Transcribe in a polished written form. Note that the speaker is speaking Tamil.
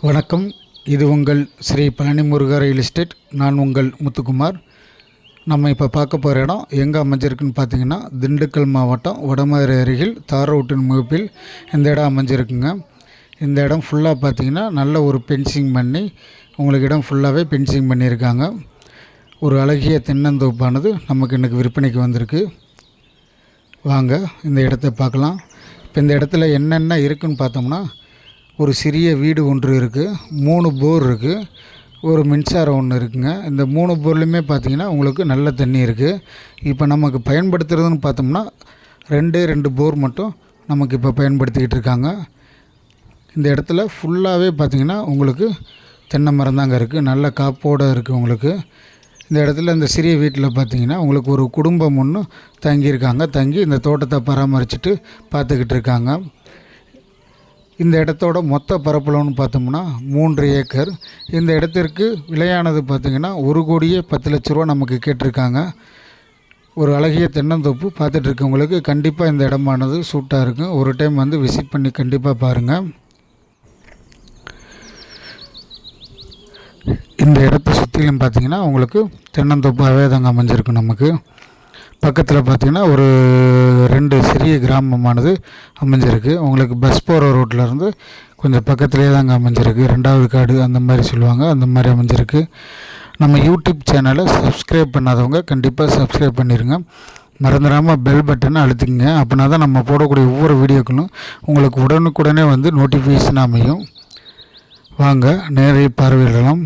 வணக்கம். இது உங்கள் ஸ்ரீ பழனி முருகா ரியல் எஸ்டேட். நான் உங்கள் முத்துக்குமார். நம்ம இப்போ பார்க்க போகிற இடம் எங்கே அமைஞ்சிருக்குன்னு பார்த்தீங்கன்னா, திண்டுக்கல் மாவட்டம் வடமதுரை அருகில் தார் ரோட்டின் முகப்பில் இந்த இடம் அமைஞ்சிருக்குங்க. இந்த இடம் ஃபுல்லாக பார்த்தீங்கன்னா நல்ல ஒரு பென்சிங் பண்ணி உங்களுக்கு இடம் ஃபுல்லாகவே பென்சிங் பண்ணியிருக்காங்க. ஒரு அழகிய தென்னந்தோப்பானது நமக்கு இன்றைக்கி விற்பனைக்கு வந்திருக்கு. வாங்க இந்த இடத்த பார்க்கலாம். இப்போ இந்த இடத்துல என்னென்ன இருக்குதுன்னு பார்த்தோம்னா, ஒரு சிறிய வீடு ஒன்று இருக்குது, 3 போர் இருக்குது, ஒரு மின்சாரம் ஒன்று இருக்குங்க. இந்த 3 போர்லையுமே பார்த்திங்கன்னா உங்களுக்கு நல்ல தண்ணி இருக்குது. இப்போ நமக்கு பயன்படுத்துகிறதுன்னு பார்த்தோம்னா 2 போர் மட்டும் நமக்கு இப்போ பயன்படுத்திக்கிட்டு இருக்காங்க. இந்த இடத்துல ஃபுல்லாகவே பார்த்திங்கன்னா உங்களுக்கு தென்னை மரம் தாங்க இருக்குது, நல்ல காப்போடு இருக்குது உங்களுக்கு. இந்த இடத்துல இந்த சிறிய வீட்டில் பார்த்திங்கன்னா உங்களுக்கு ஒரு குடும்பம் ஒன்று தங்கியிருக்காங்க. தங்கி இந்த தோட்டத்தை பராமரிச்சுட்டு பார்த்துக்கிட்டு இருக்காங்க. இந்த இடத்தோட மொத்த பரப்பளவுன்னு பார்த்தோம்னா 3 ஏக்கர். இந்த இடத்திற்கு விலையானது பார்த்திங்கன்னா 1,10,00,000 நமக்கு கேட்டிருக்காங்க. ஒரு அழகிய தென்னந்தோப்பு பார்த்துட்டு இருக்கவங்களுக்கு கண்டிப்பாக இந்த இடமானது சூட்டாக இருக்கும். ஒரு டைம் வந்து விசிட் பண்ணி கண்டிப்பாக பாருங்கள். இந்த இடத்த சுற்றிலும் பார்த்திங்கன்னா உங்களுக்கு தென்னந்தோப்பாகவே தாங்க அமைஞ்சிருக்கும். நமக்கு பக்கத்தில் பார்த்திங்கன்னா ஒரு 2 சிறிய கிராமமானது அமைஞ்சிருக்கு. உங்களுக்கு பஸ் போகிற ரோட்டிலேருந்து கொஞ்சம் பக்கத்துலேயே தாங்க அமைஞ்சிருக்கு. 2வது காடு அந்த மாதிரி சொல்லுவாங்க, அந்த மாதிரி அமைஞ்சிருக்கு. நம்ம யூடியூப் சேனலை சப்ஸ்கிரைப் பண்ணாதவங்க கண்டிப்பாக சப்ஸ்கிரைப் பண்ணிடுங்க. மறந்துடாமல் பெல் பட்டனை அழுத்திக்கங்க. அப்படின்னா தான் நம்ம போடக்கூடிய ஒவ்வொரு வீடியோக்களும் உங்களுக்கு உடனுக்குடனே வந்து நோட்டிஃபிகேஷன் அமையும். வாங்க நேரே பார்வையிடலாம்.